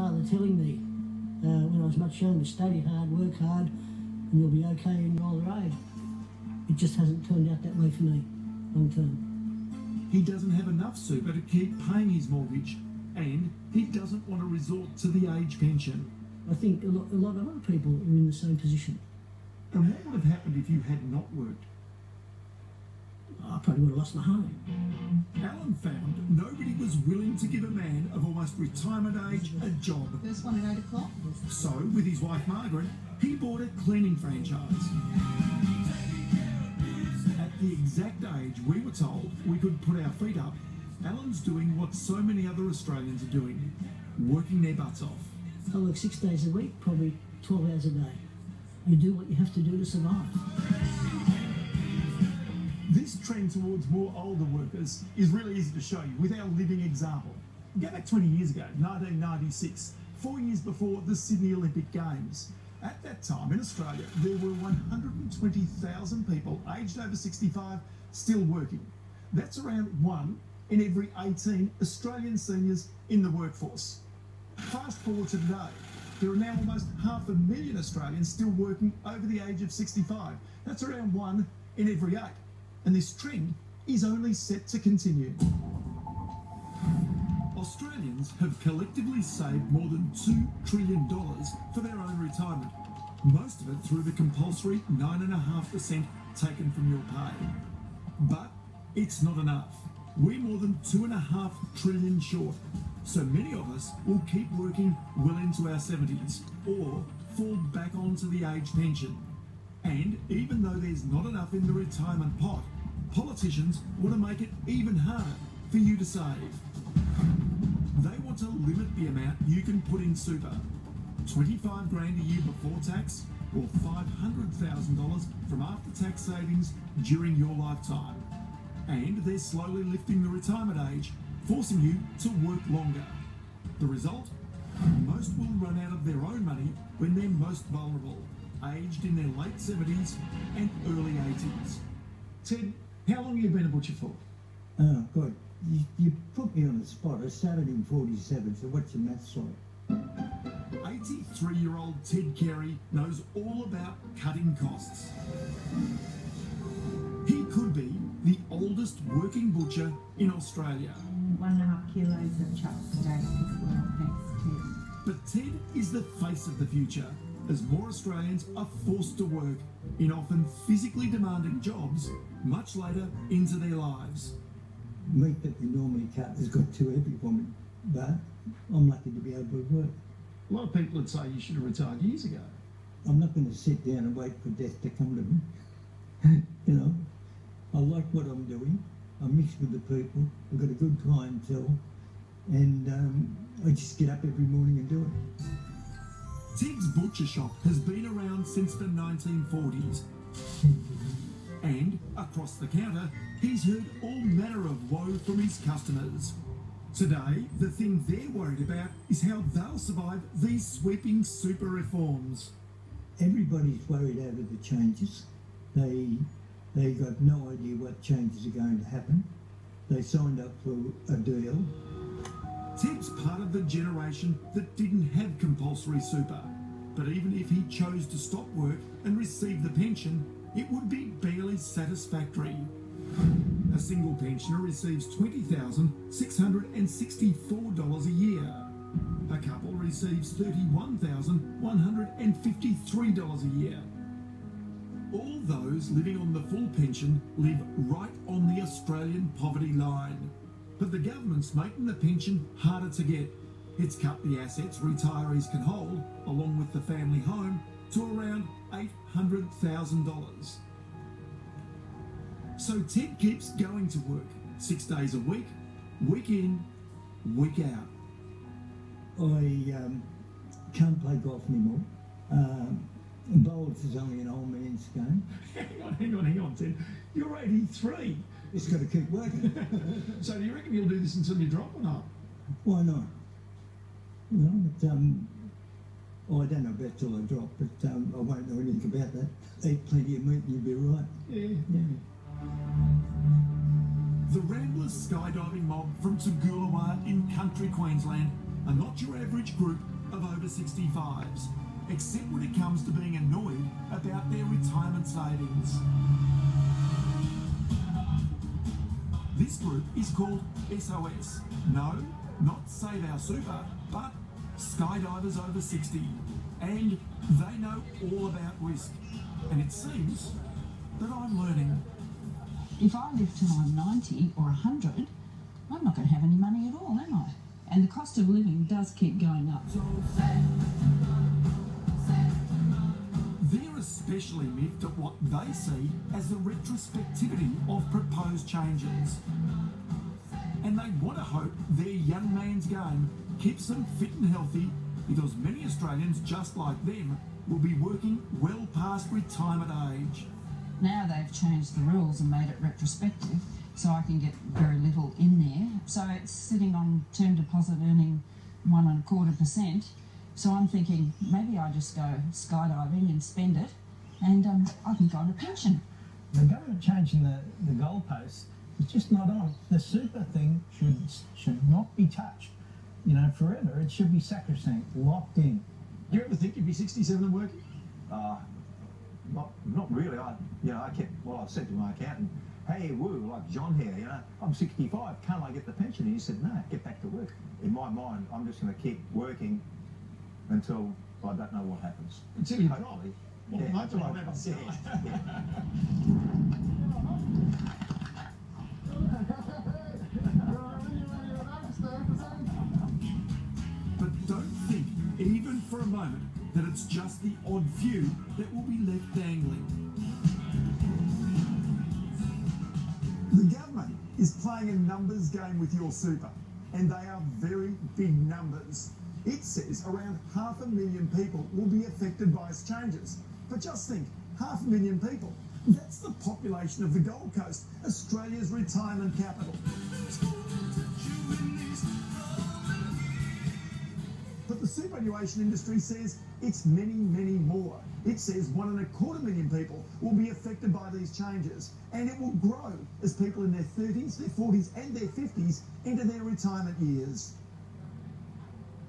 father telling me when I was much younger, study hard, work hard, and you'll be okay in your older age. It just hasn't turned out that way for me, long term. He doesn't have enough super to keep paying his mortgage, and he doesn't want to resort to the age pension. I think a lot of other people are in the same position. And what would have happened if you had not worked? I probably would have lost my home. Alan found nobody was willing to give a man of almost retirement age a job. First one at 8 o'clock. So, with his wife Margaret, he bought a cleaning franchise. At the exact age we were told we could put our feet up, Alan's doing what so many other Australians are doing, working their butts off. I work 6 days a week, probably 12 hours a day. You do what you have to do to survive. This trend towards more older workers is really easy to show you with our living example. Go back 20 years ago, 1996, 4 years before the Sydney Olympic Games. At that time in Australia, there were 120,000 people aged over 65 still working. That's around 1 in every 18 Australian seniors in the workforce. Fast forward to today, there are now almost 500,000 Australians still working over the age of 65. That's around 1 in every 8. And this trend is only set to continue. Australians have collectively saved more than $2 trillion for their own retirement, most of it through the compulsory 9.5% taken from your pay. But it's not enough. We're more than $2.5 trillion short, so many of us will keep working well into our 70s or fall back onto the age pension. And even though there's not enough in the retirement pot, politicians want to make it even harder for you to save. They want to limit the amount you can put in super. 25 grand a year before tax, or $500,000 from after-tax savings during your lifetime. And they're slowly lifting the retirement age, forcing you to work longer. The result? Most will run out of their own money when they're most vulnerable, aged in their late 70s and early 80s. Ted, how long have you been a butcher for? Oh, God. You put me on the spot. I started in 47, so what's your maths like? 83-year-old Ted Carey knows all about cutting costs. He could be the oldest working butcher in Australia. 1.5 kilos of chopped steak as well, thanks to. But Ted is the face of the future, as more Australians are forced to work in often physically demanding jobs much later into their lives. Meat that we normally cut has got too heavy for me, but I'm lucky to be able to work. A lot of people would say you should have retired years ago. I'm not going to sit down and wait for death to come to me. You know, I like what I'm doing. I mix with the people. I've got a good clientele, and I just get up every morning and do it. Ted's butcher shop has been around since the 1940s. And across the counter, he's heard all manner of woe from his customers. Today, the thing they're worried about is how they'll survive these sweeping super reforms. Everybody's worried over the changes. They got no idea what changes are going to happen. They signed up for a deal. Ted's part of the generation that didn't have compulsory super. But even if he chose to stop work and receive the pension, it would be barely satisfactory. A single pensioner receives $20,664 a year. A couple receives $31,153 a year. All those living on the full pension live right on the Australian poverty line. But the government's making the pension harder to get. It's cut the assets retirees can hold, along with the family home, to around $800,000. So Ted keeps going to work 6 days a week, week in, week out. I can't play golf anymore. Bowls is only an old man's game. Hang on, Ted. You're 83. It's got to keep working. So do you reckon you'll do this until you drop or not? Why not? You know, but, I don't know about till I drop, but I won't know anything about that. Eat plenty of meat and you'll be right. Yeah. The Ramblers skydiving mob from Toogoolawah in country Queensland are not your average group 65s, except when it comes to being annoyed about their retirement savings. This group is called SOS. No, not Save Our Super, but skydivers over 60. And they know all about risk. And it seems that I'm learning. If I live till I'm 90 or 100, I'm not going to have any money at all, am I? And the cost of living does keep going up. They're especially miffed at what they see as the retrospectivity of proposed changes. And they want to hope their young man's game keeps them fit and healthy, because many Australians just like them will be working well past retirement age. Now they've changed the rules and made it retrospective, so I can get very little in there. So it's sitting on term deposit earning 1.25%. So I'm thinking maybe I just go skydiving and spend it, and I can go on a pension. The government changing the goalposts is just not on. The super thing should not be touched, forever. It should be sacrosanct, locked in. You ever think you'd be 67 and working? Not really. I said to my accountant, hey, woo, like John here, I'm 65, can't I get the pension? And he said, no, get back to work. In my mind, I'm just going to keep working until I don't know what happens. Until you die? Yeah, until I never see it. But don't think, even for a moment, that it's just the odd few that will be left dangling. The government is playing a numbers game with your super, and they are very big numbers. It says around 500,000 people will be affected by its changes. But just think, 500,000 people. That's the population of the Gold Coast, Australia's retirement capital. But the superannuation industry says it's many, many more. It says 1.25 million people will be affected by these changes, and it will grow as people in their 30s, their 40s and their 50s enter their retirement years.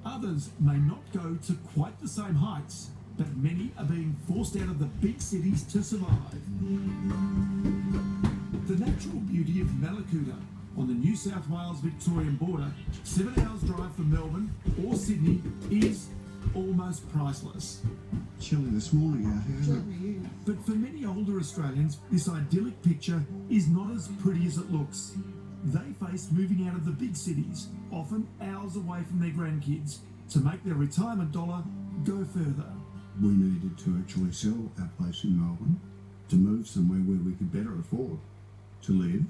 Others may not go to quite the same heights, but many are being forced out of the big cities to survive. The natural beauty of Mallacoota on the New South Wales-Victorian border, 7 hours drive from Melbourne or Sydney, is almost priceless. Chilly this morning out here, isn't it? But for many older Australians, this idyllic picture is not as pretty as it looks. They face moving out of the big cities, often hours away from their grandkids, to make their retirement dollar go further. We needed to actually sell our place in Melbourne to move somewhere where we could better afford to live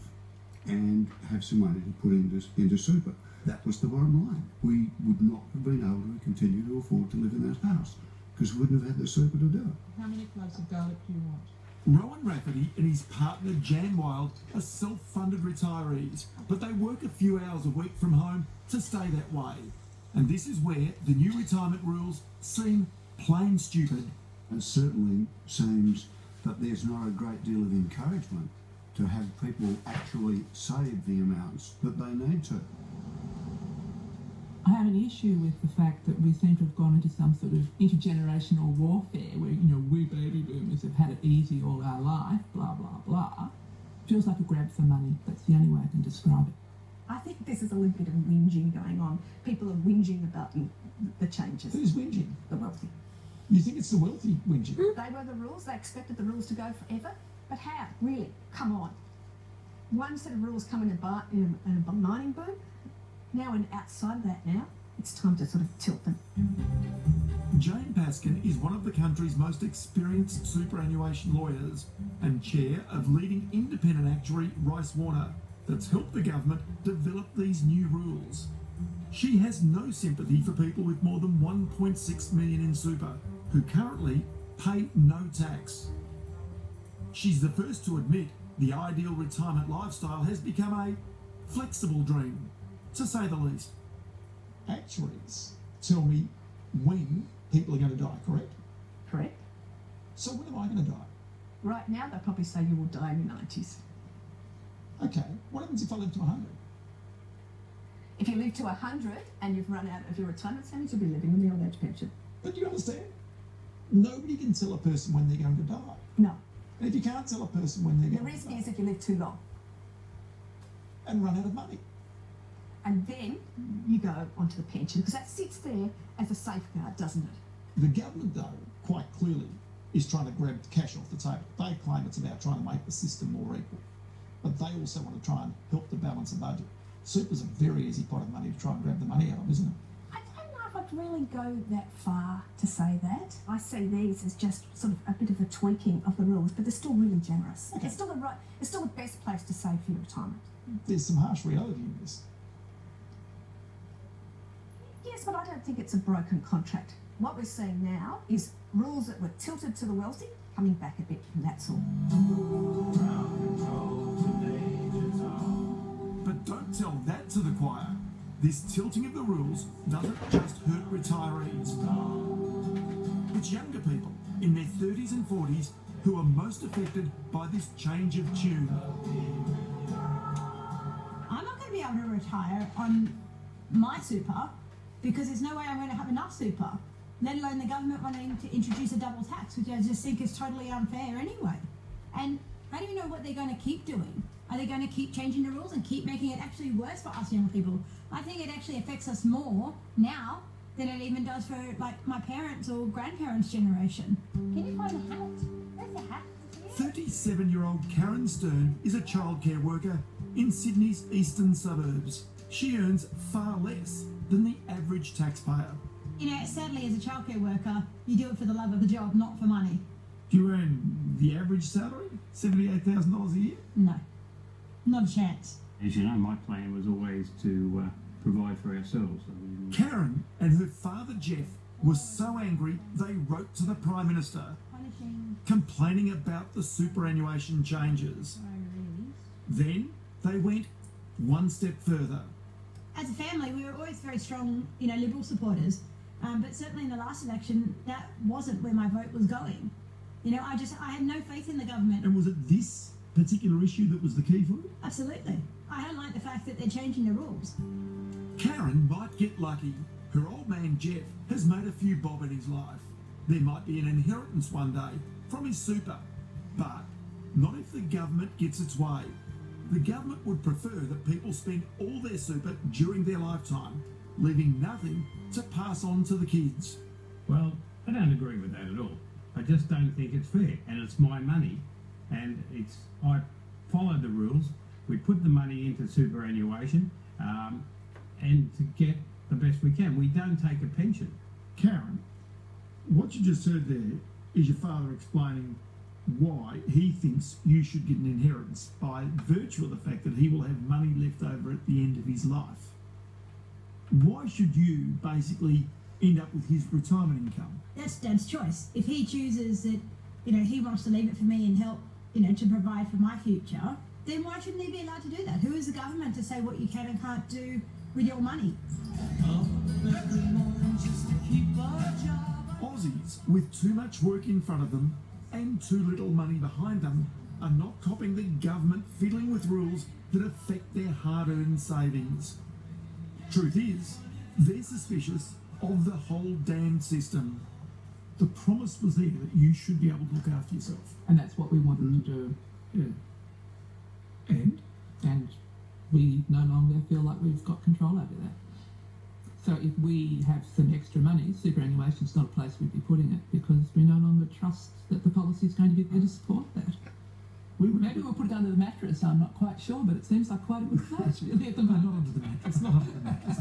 and have some money to put into super. That was the bottom line. We would not have been able to continue to afford to live in that house because we wouldn't have had the super to do it. How many cloves of garlic do you want? Rowan Rafferty and his partner Jan Wild are self-funded retirees, but they work a few hours a week from home to stay that way. And this is where the new retirement rules seem plain stupid. It certainly seems that there's not a great deal of encouragement to have people actually save the amounts that they need to. I have an issue with the fact that we seem to have gone into some sort of intergenerational warfare where, we baby boomers have had it easy all our life, blah, blah, blah. Feels like a grab for money. That's the only way I can describe it. I think this is a little bit of whinging going on. People are whinging about the changes. Who's whinging? The wealthy. You think it's the wealthy whinging? They were the rules. They expected the rules to go forever. But how? Really? Come on. One set of rules come in a mining boom. Now, and outside of that now, it's time to sort of tilt them. Jane Paskin is one of the country's most experienced superannuation lawyers and chair of leading independent actuary Rice Warner that's helped the government develop these new rules. She has no sympathy for people with more than 1.6 million in super who currently pay no tax. She's the first to admit the ideal retirement lifestyle has become a flexible dream, to say the least. Actuaries tell me when people are going to die, correct? Correct. So when am I going to die? Right now, they'll probably say you will die in your 90s. Okay, what happens if I live to 100? If you live to 100 and you've run out of your retirement savings, you'll be living on the old age pension. But do you understand? Nobody can tell a person when they're going to die. No. And if you can't tell a person when they're The going to risk die is if you live too long. and run out of money. And then you go onto the pension, because that sits there as a safeguard, doesn't it? The government, though, quite clearly is trying to grab cash off the table. They claim it's about trying to make the system more equal. But they also want to try and help to balance the budget. Super's a very easy pot of money to try and grab the money out of, isn't it? I don't know if I'd really go that far to say that. I see these as just sort of a bit of a tweaking of the rules, but they're still really generous. Okay. It's still the best place to save for your retirement. There's some harsh reality in this. Yes, but I don't think it's a broken contract. What we're seeing now is rules that were tilted to the wealthy coming back a bit, and that's all. But don't tell that to the choir. This tilting of the rules doesn't just hurt retirees. It's younger people in their 30s and 40s who are most affected by this change of tune. I'm not going to be able to retire on my super because there's no way I'm going to have enough super, let alone the government wanting to introduce a double tax, which I just think is totally unfair anyway. And I don't even know what they're going to keep doing. Are they going to keep changing the rules and keep making it actually worse for us young people? I think it actually affects us more now than it even does for like my parents or grandparents' generation. Can you find a hat? Where's the hat? 37-year-old Karen Stern is a childcare worker in Sydney's eastern suburbs. She earns far less than the average taxpayer. You know, sadly, as a childcare worker, you do it for the love of the job, not for money. Do you earn the average salary? $78,000 a year? No, not a chance. As you know, my plan was always to provide for ourselves. Karen and her father Jeff were so angry they wrote to the Prime Minister complaining about the superannuation changes. Then they went one step further. As a family, we were always very strong, you know, Liberal supporters, but certainly in the last election, that wasn't where my vote was going. You know, I had no faith in the government. And was it this particular issue that was the key for you? Absolutely. I don't like the fact that they're changing the rules. Karen might get lucky. Her old man Jeff has made a few bob in his life. There might be an inheritance one day from his super, but not if the government gets its way. The government would prefer that people spend all their super during their lifetime, leaving nothing to pass on to the kids. Well, I don't agree with that at all. I just don't think it's fair, and it's my money, and I followed the rules. We put the money into superannuation, and to get the best we can. We don't take a pension. Karen, what you just heard there is your father explaining why he thinks you should get an inheritance by virtue of the fact that he will have money left over at the end of his life. Why should you basically end up with his retirement income? That's Dad's choice. If he chooses that, you know, he wants to leave it for me and help, you know, to provide for my future, then why shouldn't he be allowed to do that? Who is the government to say what you can and can't do with your money? Aussies with too much work in front of them and too little money behind them are not copping the government fiddling with rules that affect their hard-earned savings. Truth is, they're suspicious of the whole damned system. The promise was there that you should be able to look after yourself. And that's what we wanted to do. Yeah. And we no longer feel like we've got control over that. So if we have some extra money, superannuation's not a place we'd be putting it because we no longer trust that the policy is going to be there to support that. Maybe we'll put it under the mattress, I'm not quite sure, but it seems like quite a good place really at the moment. Not under the mattress, not under the mattress.